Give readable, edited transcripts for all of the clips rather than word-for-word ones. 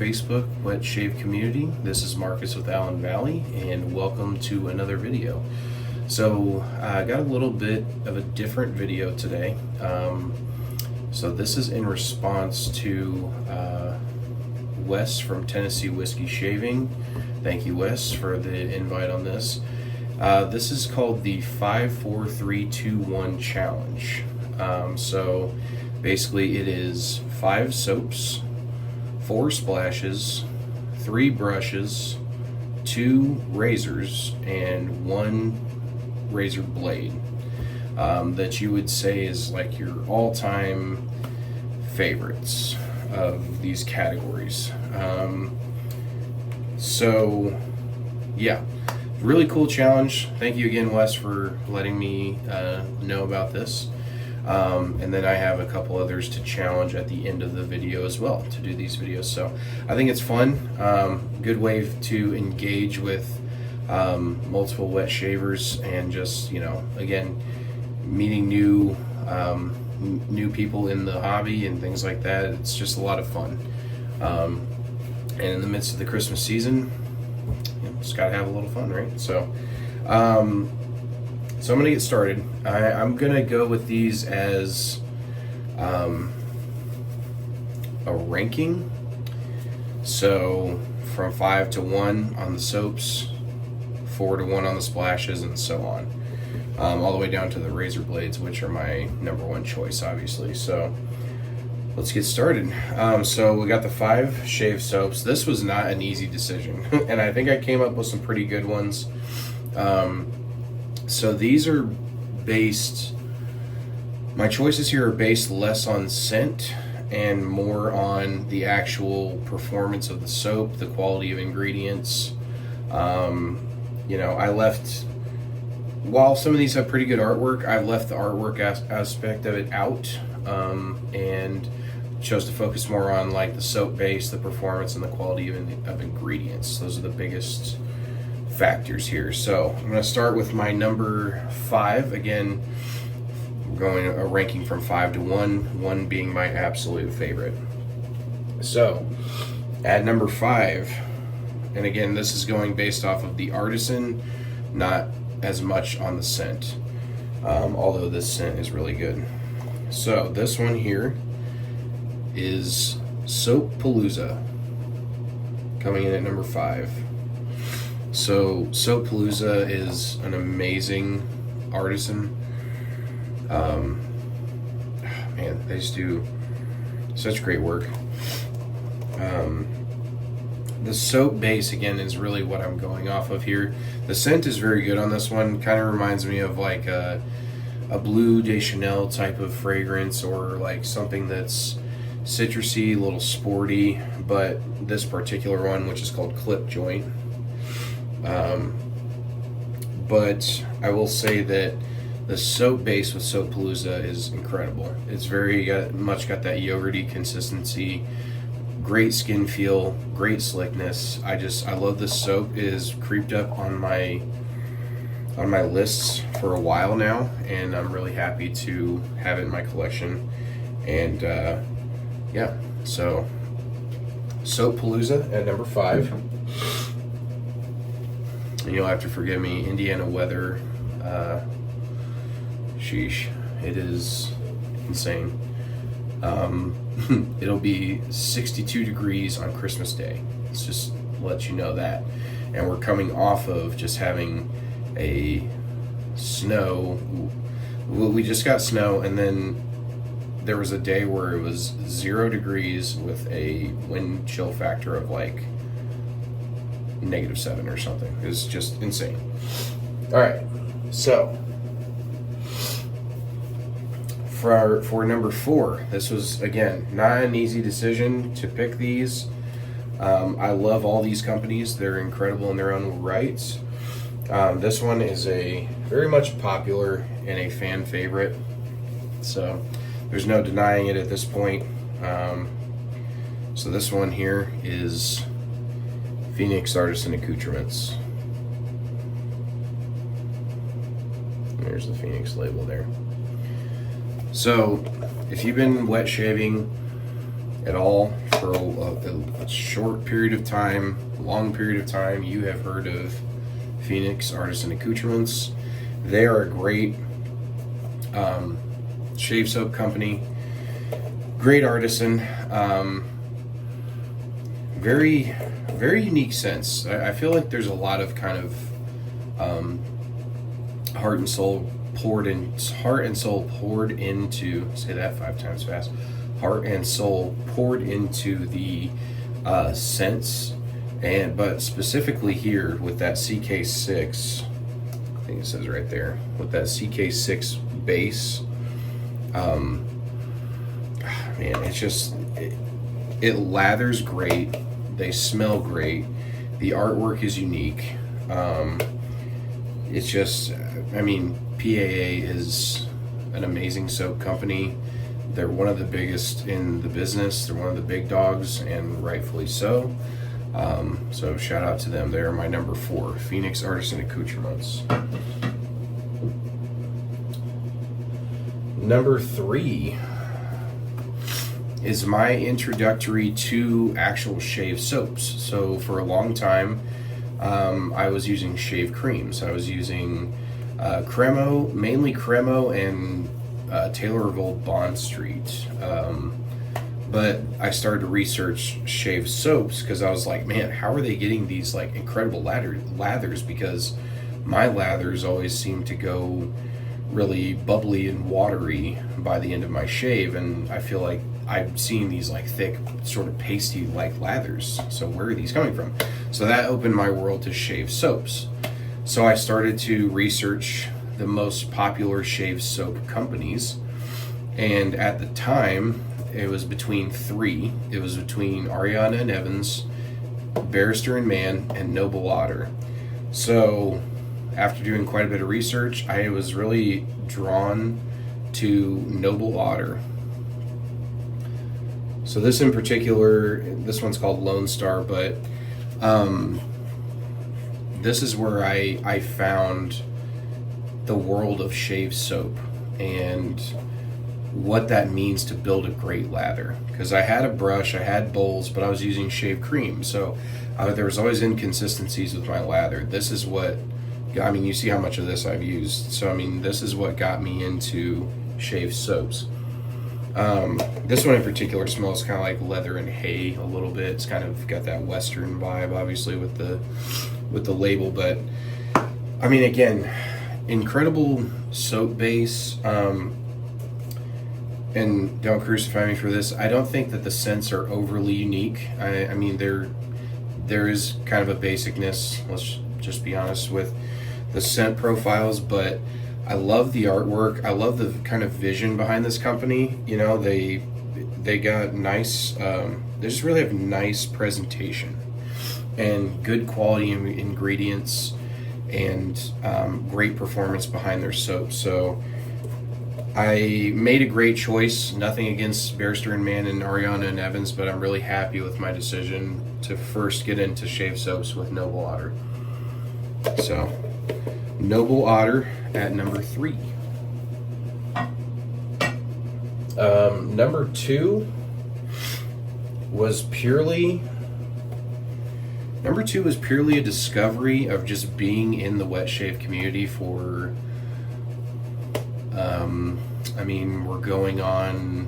Facebook Wet Shave community. This is Marcus with AllenValley, and welcome to another video. So I got a little bit of a different video today. So this is in response to Wes from Tennessee Whiskey Shaving. Thank you, Wes, for the invite on this. This is called the 5-4-3-2-1 challenge. So basically it is 5 soaps, 4 splashes, 3 brushes, 2 razors, and 1 razor blade that you would say is like your all-time favorites of these categories. So yeah, really cool challenge. Thank you again, Wes, for letting me know about this. And then I have a couple others to challenge at the end of the video as well to do these videos. So I think it's fun, good way to engage with multiple wet shavers and just, again, meeting new people in the hobby and things like that. It's just a lot of fun. And in the midst of the Christmas season, just gotta have a little fun, right? So I'm going to get started. I'm going to go with these as a ranking. So from 5 to 1 on the soaps, 4 to 1 on the splashes, and so on. All the way down to the razor blades, which are my number 1 choice, obviously. So let's get started. So we got the 5 shave soaps. This was not an easy decision, and I think I came up with some pretty good ones. So these are based, my choices here are based less on scent and more on the actual performance of the soap, the quality of ingredients. I left, while some of these have pretty good artwork, I've left the artwork aspect of it out, and chose to focus more on like the soap base, the performance, and the quality of ingredients. Those are the biggest factors here. So I'm going to start with my number 5. Again, we're going a ranking from 5 to 1 being my absolute favorite. So at number 5, and again, this is going based off of the artisan, not as much on the scent, although this scent is really good. So this one here is Soap Palooza, coming in at number 5. So Soap Palooza is an amazing artisan. Man, they just do such great work. The soap base, again, is really what I'm going off of here. The scent is very good on this one. Kind of reminds me of like a Bleu de Chanel type of fragrance, or like something that's citrusy, a little sporty. But this particular one, which is called Clip Joint, but I will say that the soap base with Soap Palooza is incredible. It's very much got that yogurty consistency, great skin feel, great slickness. I love this soap. It is creeped up on my lists for a while now, and I'm really happy to have it in my collection. And yeah, so Soap Palooza at number 5. And you'll have to forgive me, Indiana weather, sheesh, it is insane. It'll be 62 degrees on Christmas Day. Let's just let you know that. And we're coming off of just having a snow. We just got snow, and then there was a day where it was 0 degrees with a wind chill factor of like -7 or something. It was just insane. All right, so for number 4, this was, again, not an easy decision to pick these. I love all these companies. They're incredible in their own rights. This one is a very much popular and a fan favorite, so there's no denying it at this point. So this one here is Phoenix Artisan Accoutrements. There's the Phoenix label there. So if you've been wet shaving at all, for a short period of time, long period of time, you have heard of Phoenix Artisan Accoutrements. They are a great shave soap company, great artisan, very, very unique sense. I feel like there's a lot of kind of heart and soul poured into, say that 5 times fast, heart and soul poured into the scents, but specifically here with that CK6, I think it says right there, with that CK6 base, man, it's just, it lathers great, they smell great, the artwork is unique. It's just, I mean, PAA is an amazing soap company. They're one of the biggest in the business. They're one of the big dogs, and rightfully so. So shout out to them. They're my number 4, Phoenix Artisan Accoutrements. Number 3 is my introductory to actual shave soaps. So for a long time, I was using shave creams. I was using Cremo, mainly Cremo and Taylor of Old Bond Street. But I started to research shave soaps because I was like, man, how are they getting these like incredible lathers? Because my lathers always seem to go really bubbly and watery by the end of my shave, and I feel like I've seen these like thick, sort of pasty like lathers. So where are these coming from? So that opened my world to shave soaps. So I started to research the most popular shave soap companies, and at the time it was between 3. It was between Ariana and Evans, Barrister and Mann, and Noble Otter. So after doing quite a bit of research, I was really drawn to Noble Otter. So this in particular, this one's called Lone Star, but this is where I found the world of shave soap and what that means to build a great lather. Because I had a brush, I had bowls, but I was using shave cream, so there was always inconsistencies with my lather. This is what, I mean, you see how much of this I've used. So I mean, this is what got me into shave soaps. This one in particular smells kind of like leather and hay a little bit. It's kind of got that Western vibe, obviously, with the label. But I mean, again, incredible soap base. And don't crucify me for this, I don't think that the scents are overly unique. I mean, there is kind of a basicness, let's just be honest, with the scent profiles, but I love the artwork. I love the kind of vision behind this company. You know, they got nice, they just really have nice presentation and good quality ingredients and great performance behind their soap. So I made a great choice. Nothing against Barrister and Mann and Ariana and Evans, but I'm really happy with my decision to first get into shave soaps with Noble Otter. So, Noble Otter at number 3. Number 2 was purely a discovery of just being in the wet shave community for I mean, we're going on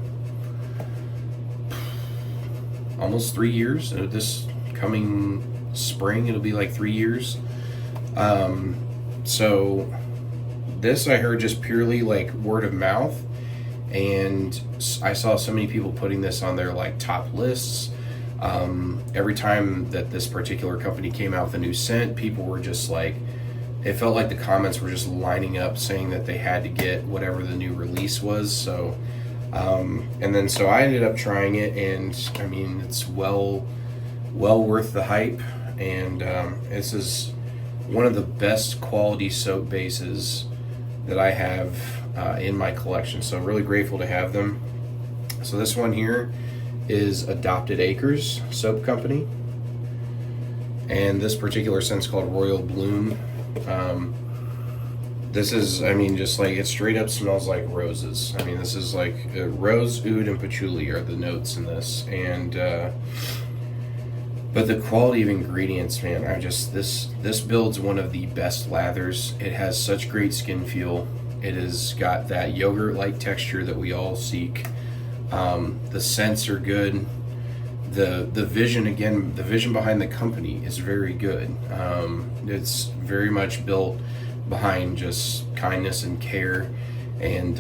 almost 3 years. This coming spring, it'll be like 3 years. So this I heard just purely like word of mouth, and I saw so many people putting this on their like top lists. Every time that this particular company came out with a new scent, people were just like, it felt like the comments were just lining up saying that they had to get whatever the new release was. So so I ended up trying it, and I mean, it's well worth the hype. And this is one of the best quality soap bases that I have in my collection. So I'm really grateful to have them. So this one here is Adopted Acres Soap Company, and this particular scent's called Royal Bloom. This is, I mean, just like it straight up smells like roses. I mean, this is like rose, oud, and patchouli are the notes in this, and but the quality of ingredients, man, this builds one of the best lathers. It has such great skin feel. It has got that yogurt-like texture that we all seek. The scents are good. The vision, again, the vision behind the company is very good. It's very much built behind just kindness and care, and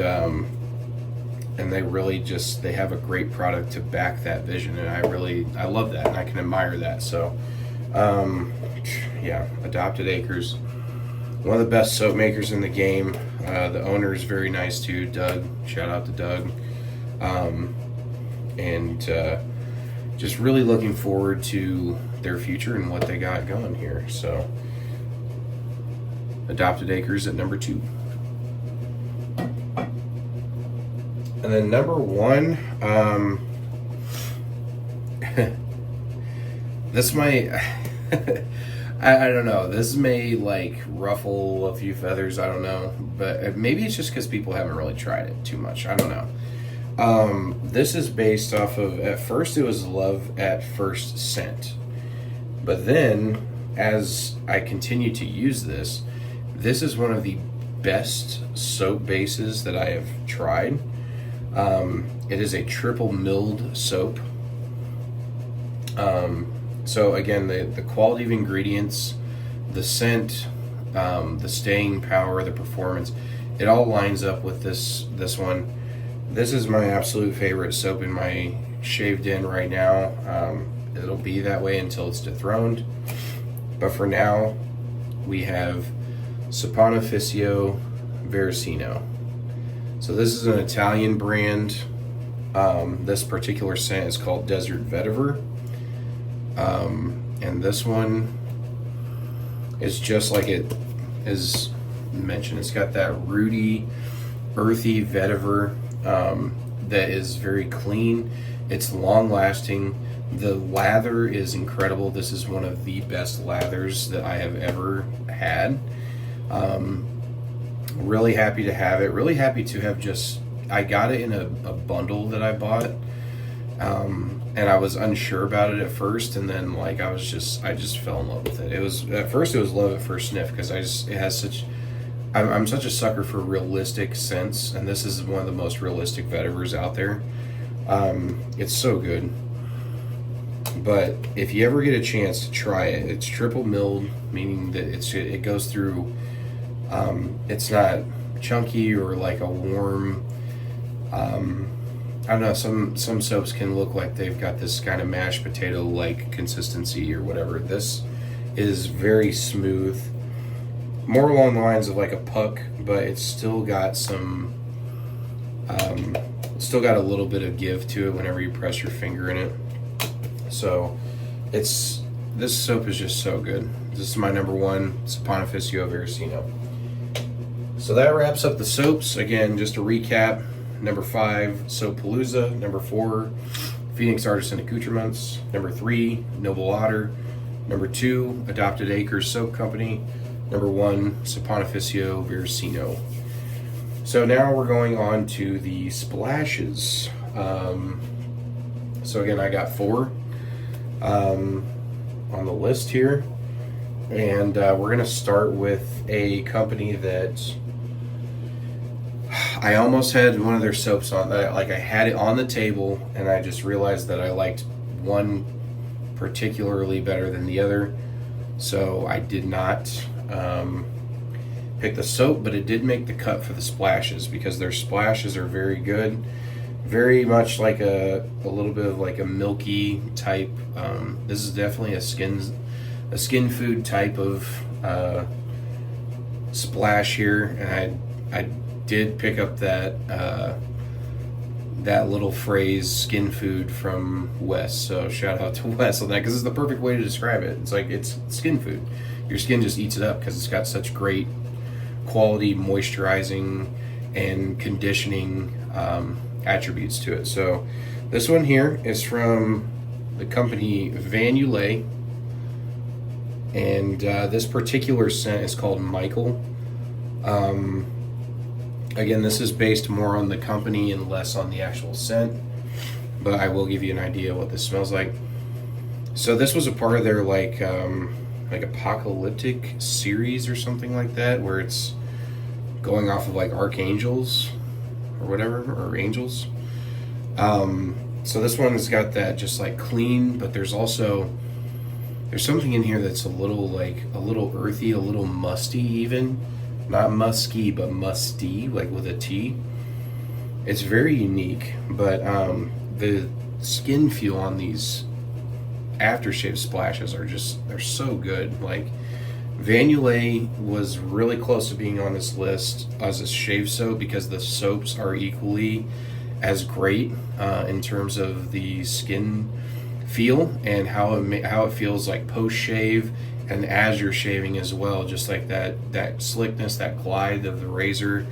they really they have a great product to back that vision, and I love that, and I can admire that. So yeah, Adopted Acres, one of the best soap makers in the game. The owner is very nice too, Doug. Shout out to Doug. And just really looking forward to their future and what they got going here. So Adopted Acres at number 2. And then number 1, this might, I don't know, this may like ruffle a few feathers, I don't know, but maybe it's just because people haven't really tried it too much, I don't know. This is based off of, at first it was Love at First Scent, but then as I continue to use this is one of the best soap bases that I have tried. It is a triple milled soap. So again, the quality of ingredients, the scent, the staying power, the performance, it all lines up with this one. This is my absolute favorite soap in my shaved in right now. It'll be that way until it's dethroned. But for now, we have Saponificio Veracino. So this is an Italian brand. This particular scent is called Desert Vetiver. And this one is just like it is mentioned. It's got that rooty, earthy vetiver that is very clean. It's long lasting. The lather is incredible. This is one of the best lathers that I have ever had. Really happy to have it. Really happy to have I got it in a bundle that I bought. And I was unsure about it at first, and then like I just fell in love with it. It was at first love at first sniff because it has such. I'm such a sucker for realistic scents, and this is one of the most realistic vetivers out there. It's so good. But if you ever get a chance to try it, it's triple milled, meaning that it goes through. It's not chunky or like a warm. I don't know, some soaps can look like they've got this kind of mashed potato like consistency or whatever. This is very smooth, more along the lines of like a puck, but it's still got some still got a little bit of give to it whenever you press your finger in it. So this soap is just so good. This is my number 1, Saponificio Veracino. So that wraps up the soaps. Again, just to recap: number 5, Soapalooza. Number 4, Phoenix Artisan Accoutrements. Number 3, Noble Otter. Number 2, Adopted Acres Soap Company. Number 1, Saponificio Veracino. So now we're going on to the splashes. So again, I got 4 on the list here. And we're going to start with a company that I almost had one of their soaps on that, like I had it on the table, and I just realized that I liked one particularly better than the other, so I did not pick the soap, but it did make the cut for the splashes because their splashes are very good, very much like a little bit of like a milky type. This is definitely a skin food type of splash here, and I did pick up that little phrase "skin food" from Wes, so shout out to Wes on that because it's the perfect way to describe it. It's like it's skin food. Your skin just eats it up because it's got such great quality moisturizing and conditioning attributes to it. So this one here is from the company Vanulay, and this particular scent is called Michael. Um, Again, this is based more on the company and less on the actual scent, but I will give you an idea what this smells like. So this was a part of their like apocalyptic series or something like that, where it's going off of like archangels or whatever, or angels. So this one's got that just like clean, but there's something in here that's a little earthy, a little musty even. Not musky, but musty, like with a T. It's very unique, but the skin feel on these aftershave splashes they're so good. Like Vanulay was really close to being on this list as a shave soap because the soaps are equally as great in terms of the skin feel and how it feels like post shave and as you're shaving as well. Just like that slickness, that glide of the razor,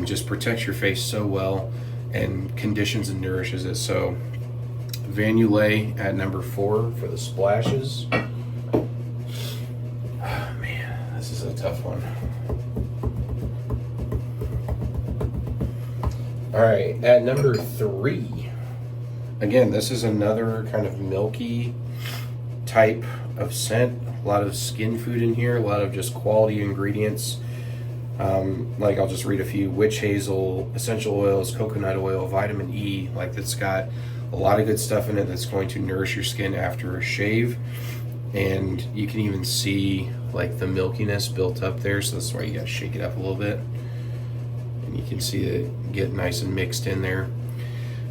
just protects your face so well and conditions and nourishes it. So Vanulay at number 4 for the splashes. Oh man, this is a tough one. All right, at number 3, again, this is another kind of milky type of scent. A lot of skin food in here, a lot of just quality ingredients. Like I'll just read a few: witch hazel, essential oils, coconut oil, vitamin E. Like it's got a lot of good stuff in it that's going to nourish your skin after a shave. And you can even see like the milkiness built up there, so that's why you gotta shake it up a little bit. And you can see it get nice and mixed in there.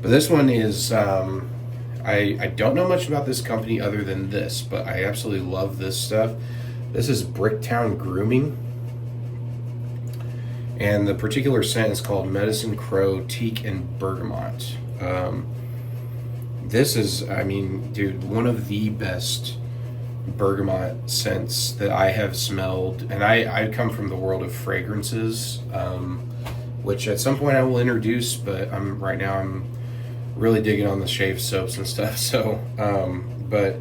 But this one is, I don't know much about this company other than this, but I absolutely love this stuff. This is Bricktown Grooming. And the particular scent is called Medicine Crow, Teak, and Bergamot. This is, I mean, dude, one of the best bergamot scents that I have smelled. And I come from the world of fragrances, which at some point I will introduce, but right now I'm really digging on the shave soaps and stuff. So, but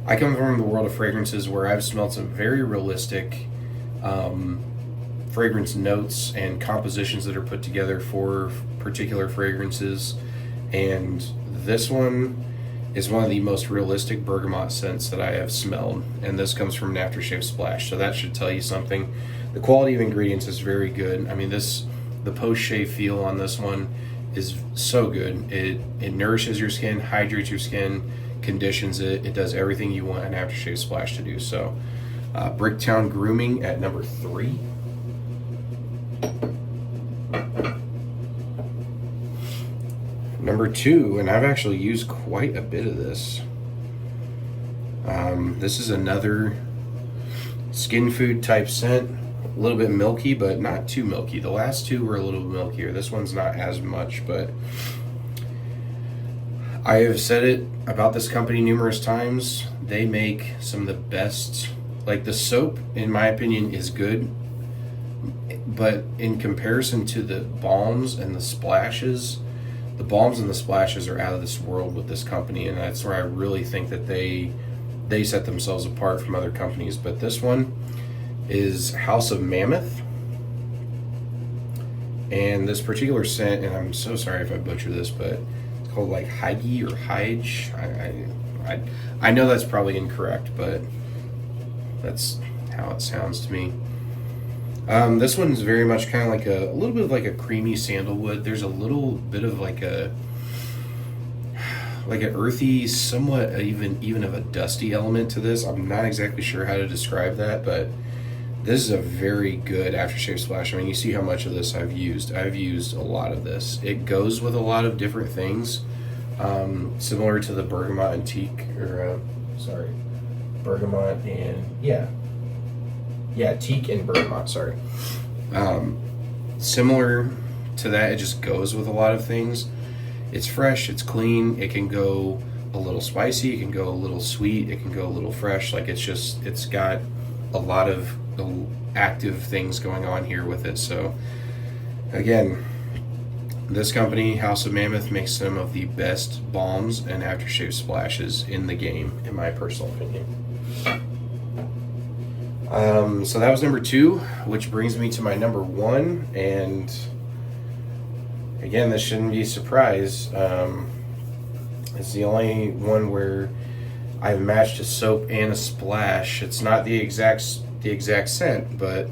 I come from the world of fragrances where I've smelled some very realistic fragrance notes and compositions that are put together for particular fragrances. And this one is one of the most realistic bergamot scents that I have smelled. And this comes from an aftershave splash, so that should tell you something. The quality of ingredients is very good. I mean, the post-shave feel on this one is so good. It nourishes your skin, hydrates your skin, conditions it. It does everything you want an aftershave splash to do. So Bricktown Grooming at number 3. Number 2, and I've actually used quite a bit of this. This is another skin food type scent. A little bit milky, but not too milky. The last 2 were a little milkier. This one's not as much, but I have said it about this company numerous times. They make some of the best, like the soap, in my opinion, is good. But in comparison to the balms and the splashes, the balms and the splashes are out of this world with this company, and that's where I really think that they set themselves apart from other companies. But this one is House of Mammoth, and this particular scent, and I'm so sorry if I butcher this, but it's called like Heige or Heige. I know that's probably incorrect, but that's how it sounds to me. This one's very much kind of like a little bit of like a creamy sandalwood. There's a little bit of like an earthy, somewhat even of a dusty element to this. I'm not exactly sure how to describe that, but this is a very good aftershave splash. I mean, you see how much of this I've used. I've used a lot of this. It goes with a lot of different things, similar to the bergamot and teak, or bergamot and teak and bergamot. Sorry. Similar to that, it just goes with a lot of things. It's fresh, it's clean, it can go a little spicy, it can go a little sweet, it can go a little fresh. Like it's got a lot of active things going on here with it. So again, this company, House of Mammoth, makes some of the best balms and aftershave splashes in the game, in my personal opinion. So that was number 2, which brings me to my number 1, and again, this shouldn't be a surprise. It's the only one where I've matched a soap and a splash. It's not the exact scent, but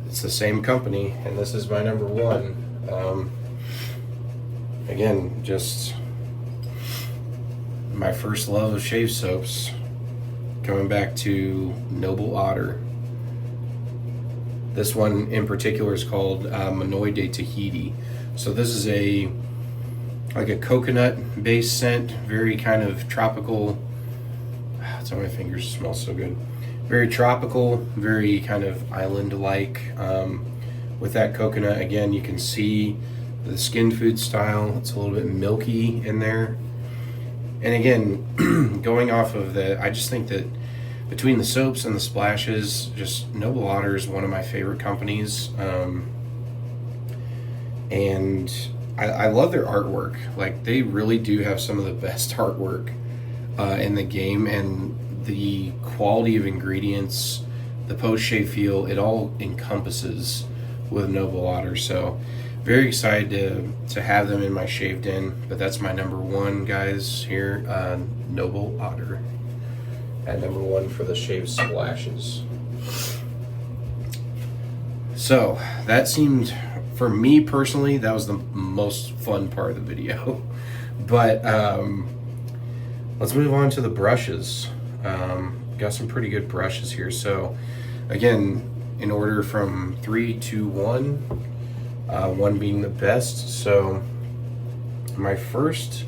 it's the same company, and this is my number 1. Again, just my first love of shave soaps, coming back to Noble Otter. This one in particular is called Manoi de Tahiti. So this is like a coconut based scent, very kind of tropical. It's on my fingers, it smells so good. Very tropical, very kind of island-like. With that coconut, again, you can see the skin food style. It's a little bit milky in there. And again, going off of that, I just think that between the soaps and the splashes, just Noble Otter is one of my favorite companies. And I love their artwork. Like, they really do have some of the best artwork in the game, and the quality of ingredients, the post-shave feel, it all encompasses with Noble Otter. So very excited to have them in my shave den. But that's my number 1, guys, here. Noble Otter at number 1 for the shave splashes. So that seemed, for me personally, that was the most fun part of the video. But let's move on to the brushes. Got some pretty good brushes here. So again, in order from 3, 2, 1, 1 being the best. So my first,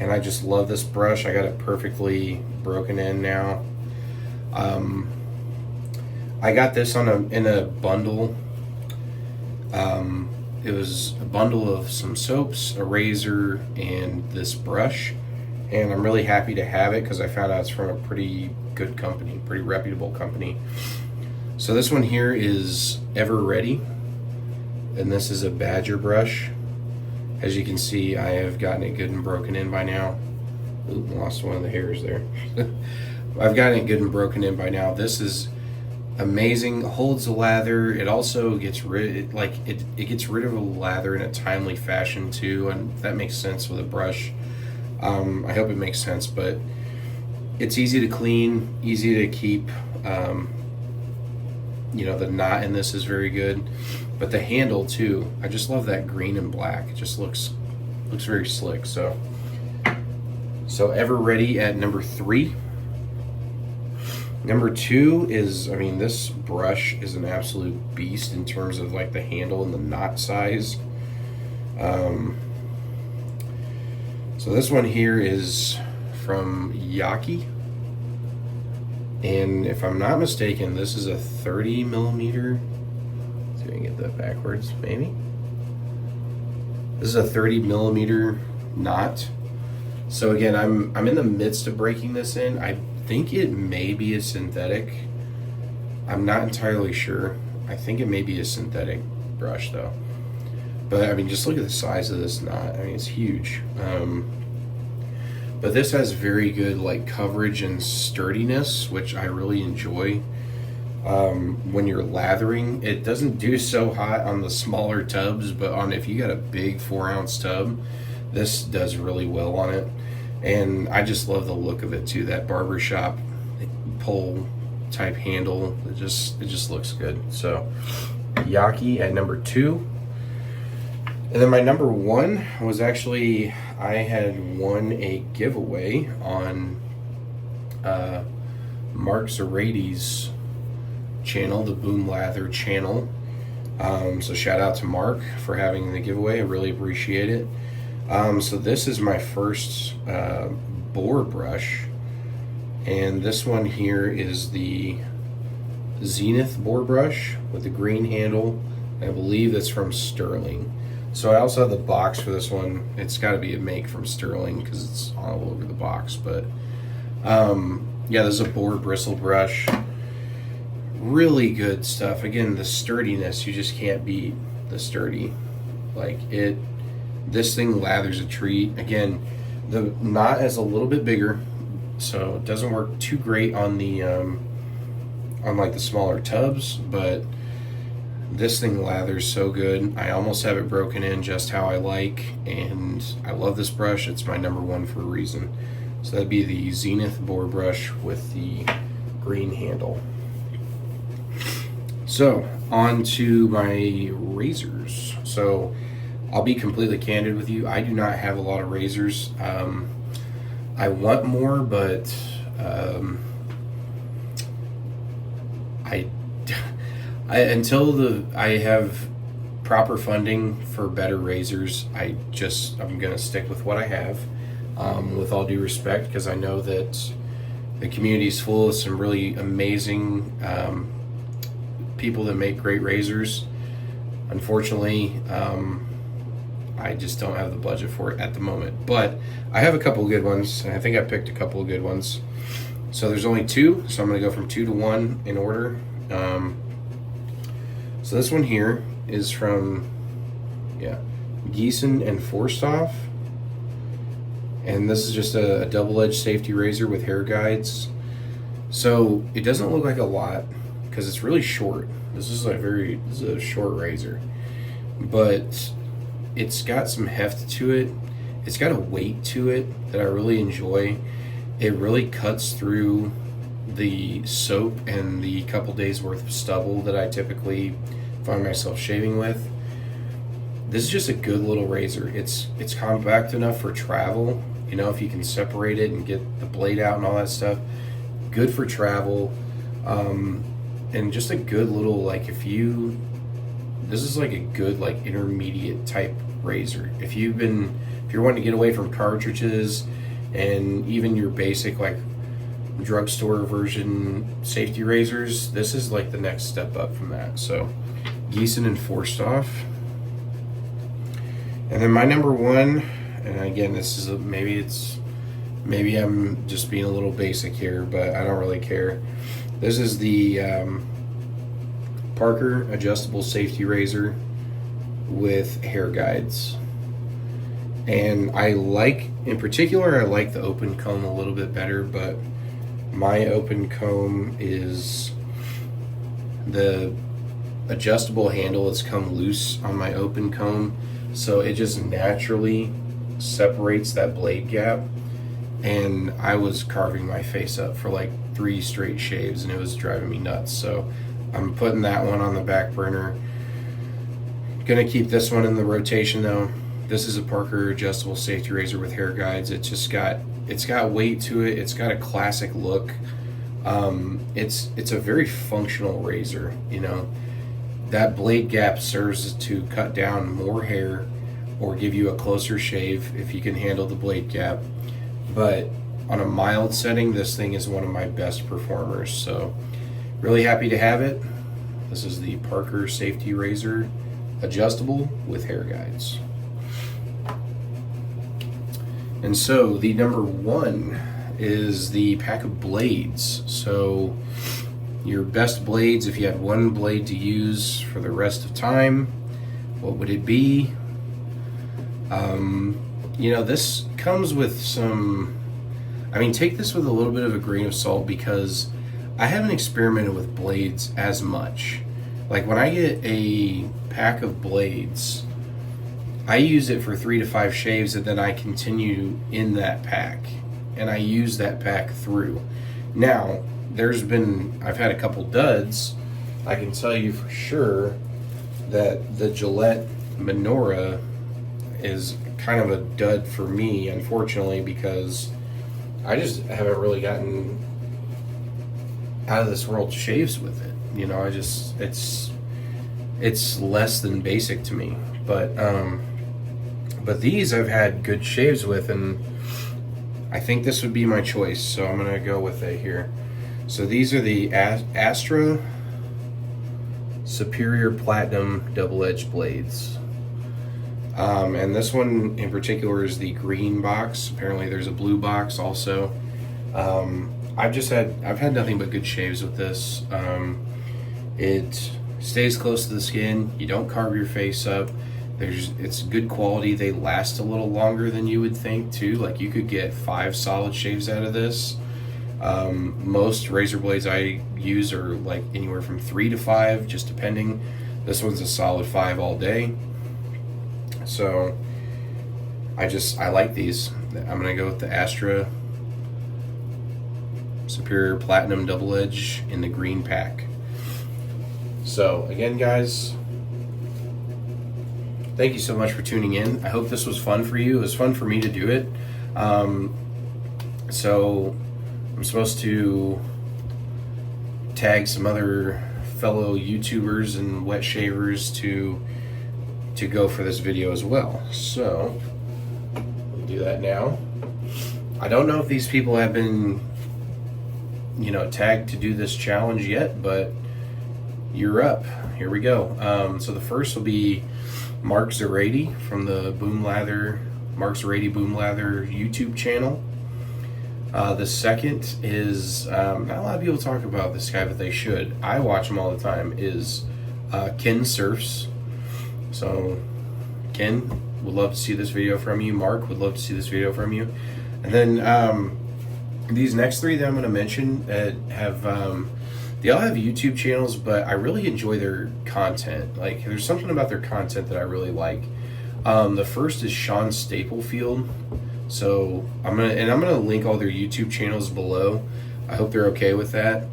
and I just love this brush. I got it perfectly broken in now. I got this in a bundle. It was a bundle of some soaps, a razor, and this brush. And I'm really happy to have it because I found out it's from a pretty good company, pretty reputable company. So this one here is Ever Ready, and this is a Badger brush. As you can see, I have gotten it good and broken in by now. Oop, lost one of the hairs there. I've gotten it good and broken in by now. This is amazing. Holds the lather. It also gets rid, it gets rid of the lather in a timely fashion too, and that makes sense with a brush. I hope it makes sense, but it's easy to clean, easy to keep. You know, the knot in this is very good, but the handle too, I just love that green and black. It just looks very slick. So Ever Ready at number 3. Number 2 is, I mean, this brush is an absolute beast in terms of like the handle and the knot size. So this one here is from Yaki, and if I'm not mistaken, this is a 30 millimeter. Let's see if I can get that backwards, maybe. This is a 30 millimeter knot. So again, I'm in the midst of breaking this in. I think it may be a synthetic. I'm not entirely sure. I think it may be a synthetic brush though. But I mean, just look at the size of this knot. I mean, it's huge. But this has very good like coverage and sturdiness, which I really enjoy. When you're lathering, it doesn't do so hot on the smaller tubs, but if you got a big 4-ounce tub, this does really well on it. And I just love the look of it too. That barbershop pole type handle, it just looks good. So Yaki at number 2. And then my number 1 was actually, I had won a giveaway on Mark Zerati's channel, the Boom Lather channel. So shout out to Mark for having the giveaway. I really appreciate it. So this is my first boar brush, and this one here is the Zenith boar brush with the green handle. I believe that's from Sterling. So I also have the box for this one. It's got to be a make from Sterling because it's all over the box. But yeah, this is a boar bristle brush. Really good stuff. Again, the sturdiness, you just can't beat the sturdy. Like it, this thing lathers a treat. Again, the knot is a little bit bigger, so it doesn't work too great on the on like the smaller tubs, but this thing lathers so good. I almost have it broken in just how I like, and I love this brush. It's my number one for a reason. So that'd be the Zenith boar brush with the green handle. So on to my razors. So I'll be completely candid with you. I do not have a lot of razors. I want more, but I until I have proper funding for better razors, I'm gonna stick with what I have. With all due respect, because I know that the community is full of some really amazing people that make great razors. Unfortunately, I just don't have the budget for it at the moment, but I have a couple of good ones, and I think I picked a couple of good ones. So there's only two, so I'm going to go from 2 to 1 in order. So this one here is from Gießen and Forsthoff, and this is just a double-edged safety razor with hair guides. So it doesn't look like a lot because it's really short. This is a short razor, but it's got some heft to it. It's got a weight to it that I really enjoy. It really cuts through the soap and the couple days worth of stubble that I typically find myself shaving with. This is just a good little razor. It's compact enough for travel. You know, if you can separate it and get the blade out and all that stuff, good for travel. And just a good little, like, this is like a good, like, intermediate type razor. If you're wanting to get away from cartridges and even your basic, like, drugstore version safety razors, this is like the next step up from that. So Gießen and Forsthoff. And then my number one, and again, this is maybe I'm just being a little basic here, but I don't really care. This is the Parker adjustable safety razor with hair guides. And in particular, I like the open comb a little bit better, but my open comb is the adjustable handle has come loose on my open comb, so it just naturally separates that blade gap. And I was carving my face up for like 3 straight shaves, and it was driving me nuts. So I'm putting that one on the back burner. Gonna keep this one in the rotation though. This is a Parker adjustable safety razor with hair guides. It's got weight to it. It's got a classic look. It's a very functional razor. You know, that blade gap serves to cut down more hair or give you a closer shave if you can handle the blade gap. But on a mild setting, this thing is one of my best performers. So really happy to have it. This is the Parker safety razor, adjustable with hair guides. And so the number one is the pack of blades. So your best blades, if you had one blade to use for the rest of time, what would it be? You know, this comes with some, take this with a little bit of a grain of salt, because I haven't experimented with blades as much. Like when I get a pack of blades, I use it for 3 to 5 shaves, and then I continue in that pack, and I use that pack through. Now, I've had a couple duds. I can tell you for sure that the Gillette Menorah is kind of a dud for me, unfortunately, because I just haven't really gotten out of this world shaves with it. You know, it's less than basic to me. But these I've had good shaves with, and I think this would be my choice, so I'm gonna go with it here. So these are the Astra Superior Platinum double-edged blades. And this one in particular is the green box. Apparently there's a blue box also. I've had nothing but good shaves with this. It stays close to the skin. You don't carve your face up. It's good quality. They last a little longer than you would think too. Like you could get 5 solid shaves out of this. Most razor blades I use are like anywhere from 3 to 5, just depending. This one's a solid 5 all day. So I like these. I'm gonna go with the Astra Superior Platinum Double Edge in the green pack. So again, guys, thank you so much for tuning in. I hope this was fun for you. It was fun for me to do it. So I'm supposed to tag some other fellow YouTubers and wet shavers to go for this video as well. So we'll do that now. I don't know if these people have been, tagged to do this challenge yet, but you're up. Here we go. So the first will be Mark Zarady from the Mark Zarady Boom Lather YouTube channel. The second is, not a lot of people talk about this guy, but they should. I watch him all the time, is Ken Surfs. So Ken, would love to see this video from you. Mark, would love to see this video from you. And then these next three that I'm going to mention they all have YouTube channels, but I really enjoy their content. Like, there's something about their content that I really like. The first is Sean Staplefield. So I'm gonna link all their YouTube channels below. I hope they're okay with that.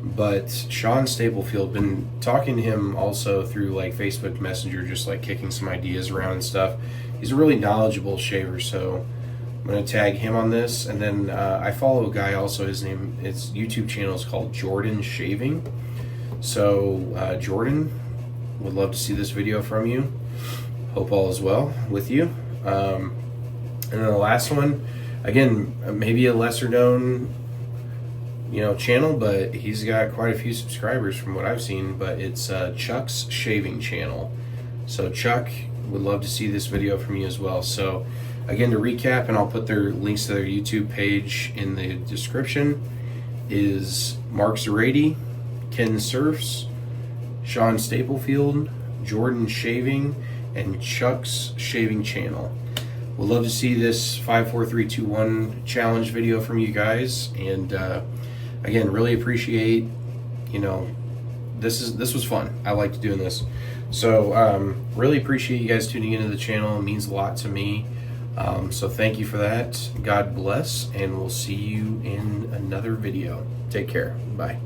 But Sean Staplefield, been talking to him also through like Facebook Messenger, just like kicking some ideas around and stuff. He's a really knowledgeable shaver, so I'm gonna tag him on this. And then I follow a guy also. His YouTube channel is called Jordan Shaving. So Jordan, would love to see this video from you. Hope all is well with you. And then the last one, again, maybe a lesser known, channel, but he's got quite a few subscribers from what I've seen. But it's Chuck's Shaving Channel. So Chuck, would love to see this video from you as well. So again, to recap, and I'll put their links to their YouTube page in the description, is Mark Zarady, Ken Surfs, Sean Staplefield, Jordan Shaving, and Chuck's Shaving Channel. We'd love to see this 5, 4, 3, 2, 1 challenge video from you guys. And again, really appreciate, this was fun. I liked doing this. So really appreciate you guys tuning into the channel. It means a lot to me. So thank you for that. God bless, and we'll see you in another video. Take care. Bye.